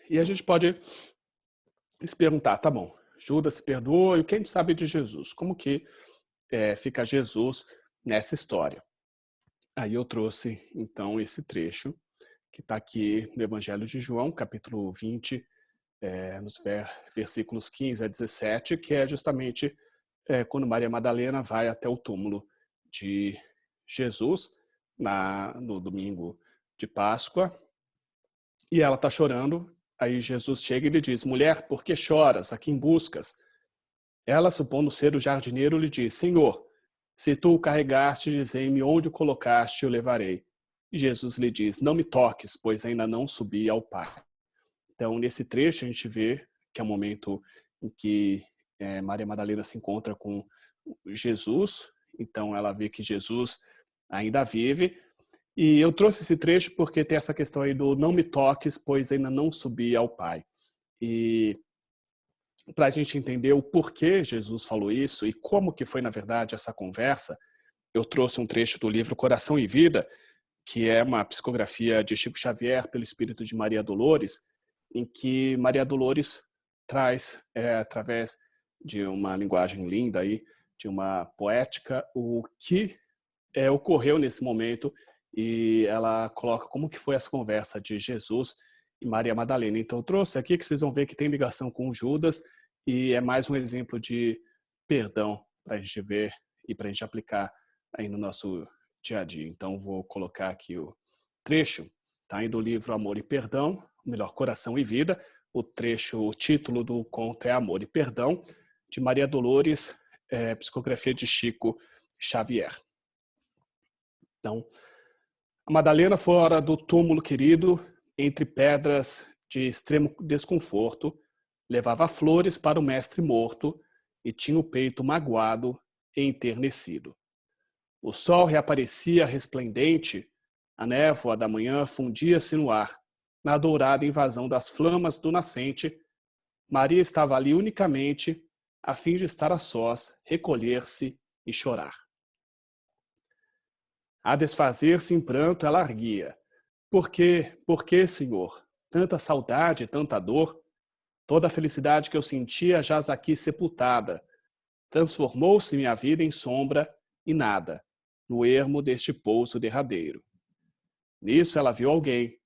Speaker 1: E a gente pode se perguntar, tá bom, Judas se perdoou, e o que a gente sabe de Jesus? Como que fica Jesus nessa história? Aí eu trouxe, então, esse trecho que está aqui no Evangelho de João, capítulo 20, nos versículos 15 a 17, que é justamente quando Maria Madalena vai até o túmulo de Jesus no domingo de Páscoa, e ela está chorando. Aí Jesus chega e lhe diz: mulher, por que choras? A quem buscas? Ela, supondo ser o jardineiro, lhe diz: Senhor, se tu o carregaste, dizei-me onde o colocaste, eu levarei. E Jesus lhe diz: não me toques, pois ainda não subi ao Pai. Então, nesse trecho, a gente vê que é o momento em que Maria Madalena se encontra com Jesus. Então, ela vê que Jesus ainda vive. E eu trouxe esse trecho porque tem essa questão aí do não me toques, pois ainda não subi ao Pai. E para a gente entender o porquê Jesus falou isso e como que foi, na verdade, essa conversa, eu trouxe um trecho do livro Coração e Vida, que é uma psicografia de Chico Xavier pelo espírito de Maria Dolores, em que Maria Dolores traz, através de uma linguagem linda, aí, de uma poética, o que ocorreu nesse momento, e ela coloca como que foi essa conversa de Jesus e Maria Madalena. Então eu trouxe aqui que vocês vão ver que tem ligação com Judas, e é mais um exemplo de perdão para a gente ver e para a gente aplicar aí no nosso dia a dia. Então vou colocar aqui o trecho, tá aí do livro Amor e Perdão, melhor, Coração e Vida. O trecho, o título do conto é Amor e Perdão, de Maria Dolores, psicografia de Chico Xavier. Então, a Madalena fora do túmulo querido, entre pedras de extremo desconforto, levava flores para o mestre morto e tinha o peito magoado e enternecido. O sol reaparecia resplendente, a névoa da manhã fundia-se no ar. Na dourada invasão das flamas do nascente, Maria estava ali unicamente a fim de estar a sós, recolher-se e chorar. A desfazer-se em pranto, ela arguia: por que, Senhor? Tanta saudade, tanta dor? Toda a felicidade que eu sentia jaz aqui sepultada. Transformou-se minha vida em sombra e nada, no ermo deste pouso derradeiro. Nisso ela viu alguém.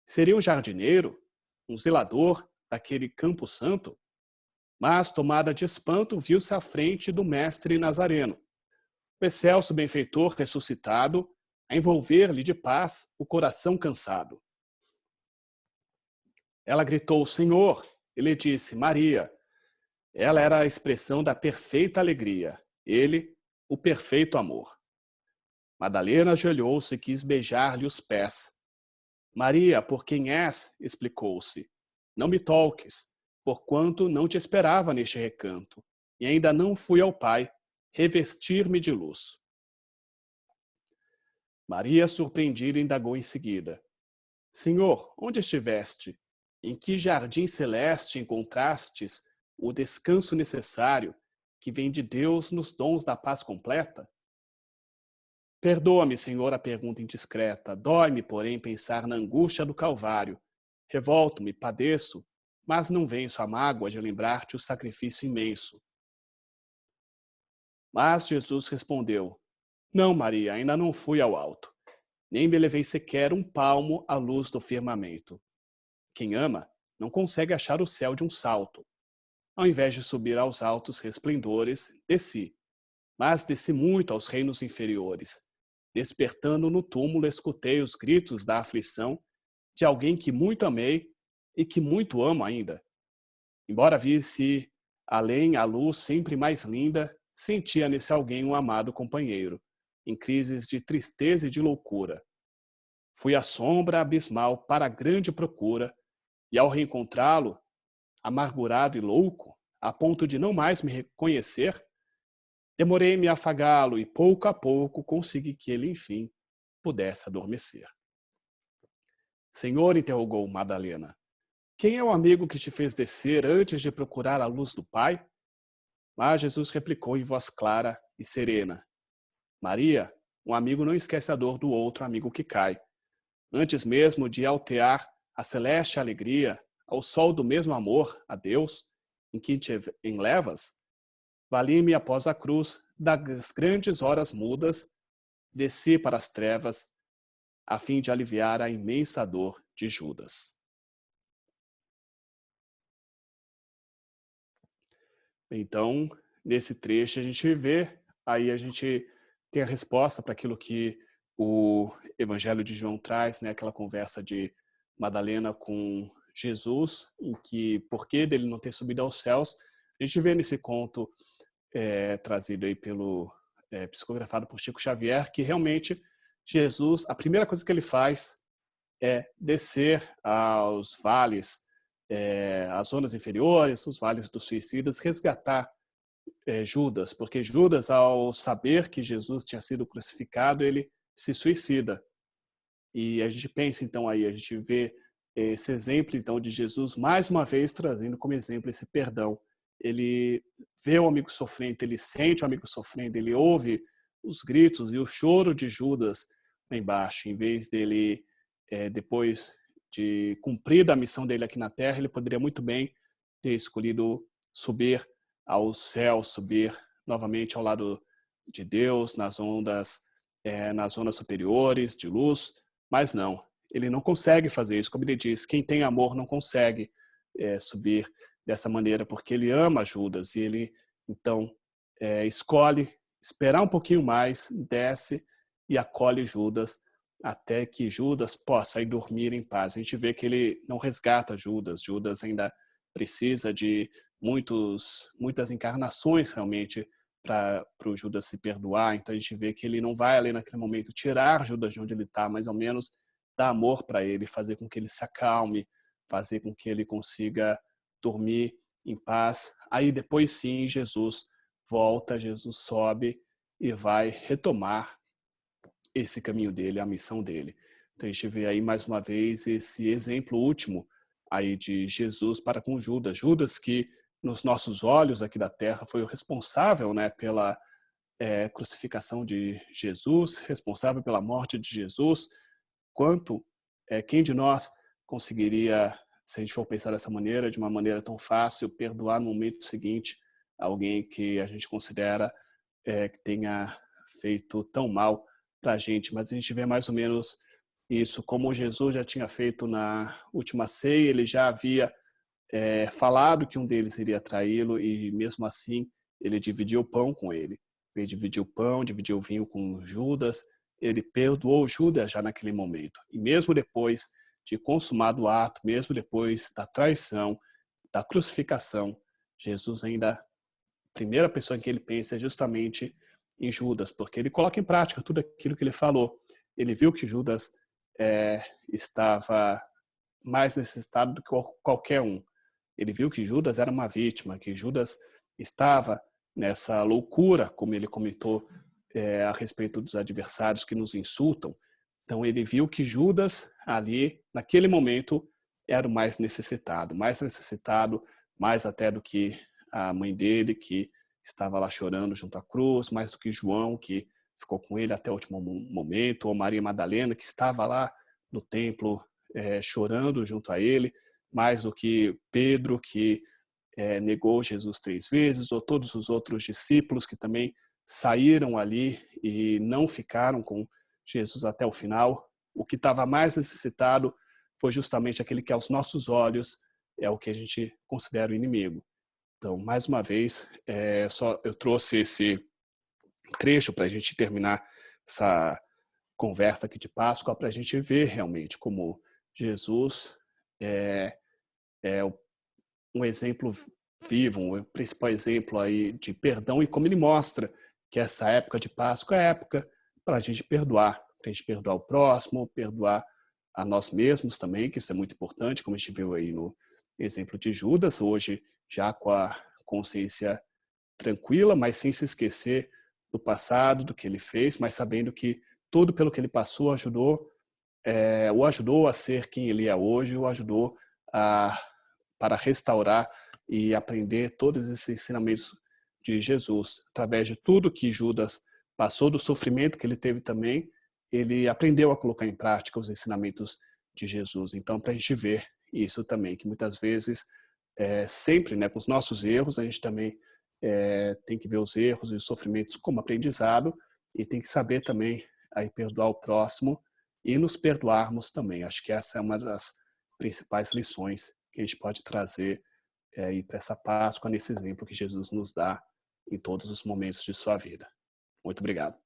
Speaker 1: Seria um jardineiro? Um zelador daquele campo santo? Mas, tomada de espanto, viu-se à frente do mestre Nazareno, o excelso benfeitor ressuscitado, a envolver-lhe de paz o coração cansado. Ela gritou: Senhor! Ele disse: Maria. Ela era a expressão da perfeita alegria, ele, o perfeito amor. Madalena ajoelhou-se e quis beijar-lhe os pés. Maria, por quem és? Explicou-se. Não me toques, porquanto não te esperava neste recanto, e ainda não fui ao Pai revestir-me de luz. Maria, surpreendida, indagou em seguida: Senhor, onde estiveste? Em que jardim celeste encontrastes o descanso necessário que vem de Deus nos dons da paz completa? Perdoa-me, Senhor, a pergunta indiscreta. Dói-me, porém, pensar na angústia do Calvário. Revolto-me, padeço, mas não venço a mágoa de lembrar-te o sacrifício imenso. Mas Jesus respondeu: Não, Maria, ainda não fui ao alto, nem me levei sequer um palmo à luz do firmamento. Quem ama não consegue achar o céu de um salto. Ao invés de subir aos altos resplendores, desci, mas desci muito aos reinos inferiores. Despertando no túmulo, escutei os gritos da aflição de alguém que muito amei e que muito amo ainda. Embora visse além a luz sempre mais linda, sentia nesse alguém um amado companheiro, em crises de tristeza e de loucura. Fui à sombra abismal para a grande procura, e ao reencontrá-lo, amargurado e louco, a ponto de não mais me reconhecer, demorei-me a afagá-lo e pouco a pouco consegui que ele, enfim, pudesse adormecer. Senhor, interrogou Madalena, quem é o amigo que te fez descer antes de procurar a luz do Pai? Mas Jesus replicou em voz clara e serena: Maria, um amigo não esquece a dor do outro amigo que cai. Antes mesmo de altear a celeste alegria ao sol do mesmo amor, a Deus, em que te enlevas, vali-me após a cruz das grandes horas mudas descer para as trevas a fim de aliviar a imensa dor de Judas. Então, nesse trecho a gente vê, aí a gente tem a resposta para aquilo que o Evangelho de João traz, né? Aquela conversa de Madalena com Jesus, em que por que dele não ter subido aos céus, a gente vê nesse conto trazido aí psicografado por Chico Xavier, que realmente Jesus, a primeira coisa que ele faz é descer aos vales, às zonas inferiores, os vales dos suicidas, resgatar Judas, porque Judas, ao saber que Jesus tinha sido crucificado, ele se suicida. E a gente pensa, então, aí, a gente vê esse exemplo, então, de Jesus, mais uma vez, trazendo como exemplo esse perdão. Ele vê o amigo sofrendo, ele sente o amigo sofrendo, ele ouve os gritos e o choro de Judas lá embaixo. Em vez dele, depois de cumprir a missão dele aqui na Terra, ele poderia muito bem ter escolhido subir ao céu, subir novamente ao lado de Deus, nas ondas, nas zonas superiores de luz, mas não, ele não consegue fazer isso. Como ele diz, quem tem amor não consegue subir dessa maneira, porque ele ama Judas e ele, então, escolhe esperar um pouquinho mais, desce e acolhe Judas até que Judas possa ir dormir em paz. A gente vê que ele não resgata Judas, Judas ainda precisa de muitas encarnações realmente para o Judas se perdoar. Então a gente vê que ele não vai ali naquele momento tirar Judas de onde ele está, mas ao menos dar amor para ele, fazer com que ele se acalme, fazer com que ele consiga dormir em paz. Aí depois sim Jesus volta, Jesus sobe e vai retomar esse caminho dele, a missão dele. Então a gente vê aí mais uma vez esse exemplo último aí de Jesus para com Judas. Judas que nos nossos olhos aqui da terra foi o responsável, né, pela crucificação de Jesus, responsável pela morte de Jesus. Quem de nós conseguiria, se a gente for pensar dessa maneira, de uma maneira tão fácil, perdoar no momento seguinte alguém que a gente considera que tenha feito tão mal para a gente? Mas a gente vê mais ou menos isso, como Jesus já tinha feito na última ceia, ele já havia falado que um deles iria traí-lo e mesmo assim ele dividiu o pão com ele. Ele dividiu o pão, dividiu o vinho com Judas, ele perdoou Judas já naquele momento. E mesmo depois de consumado o ato, mesmo depois da traição, da crucificação, Jesus ainda, a primeira pessoa em que ele pensa é justamente em Judas, porque ele coloca em prática tudo aquilo que ele falou. Ele viu que Judas estava mais necessitado do que qualquer um. Ele viu que Judas era uma vítima, que Judas estava nessa loucura, como ele comentou a respeito dos adversários que nos insultam. Então ele viu que Judas ali, naquele momento, era o mais necessitado, mais até do que a mãe dele, que estava lá chorando junto à cruz, mais do que João, que ficou com ele até o último momento, ou Maria Madalena, que estava lá no templo chorando junto a ele, mais do que Pedro, que negou Jesus 3 vezes, ou todos os outros discípulos que também saíram ali e não ficaram com Jesus até o final. O que estava mais necessitado foi justamente aquele que aos nossos olhos é o que a gente considera o inimigo. Então, mais uma vez, eu trouxe esse trecho para a gente terminar essa conversa aqui de Páscoa, para a gente ver realmente como Jesus é um exemplo vivo, um principal exemplo aí de perdão, e como ele mostra que essa época de Páscoa é a época para a gente perdoar o próximo, perdoar a nós mesmos também, que isso é muito importante, como a gente viu aí no exemplo de Judas, hoje já com a consciência tranquila, mas sem se esquecer do passado, do que ele fez, mas sabendo que tudo pelo que ele passou o ajudou a ser quem ele é hoje, o ajudou para restaurar e aprender todos esses ensinamentos de Jesus. Através de tudo que Judas passou, do sofrimento que ele teve também, ele aprendeu a colocar em prática os ensinamentos de Jesus. Então, para a gente ver isso também, que muitas vezes, sempre, né, com os nossos erros, a gente também tem que ver os erros e os sofrimentos como aprendizado e tem que saber também a perdoar o próximo e nos perdoarmos também. Acho que essa é uma das principais lições que a gente pode trazer para essa Páscoa, nesse exemplo que Jesus nos dá em todos os momentos de sua vida. Muito obrigado.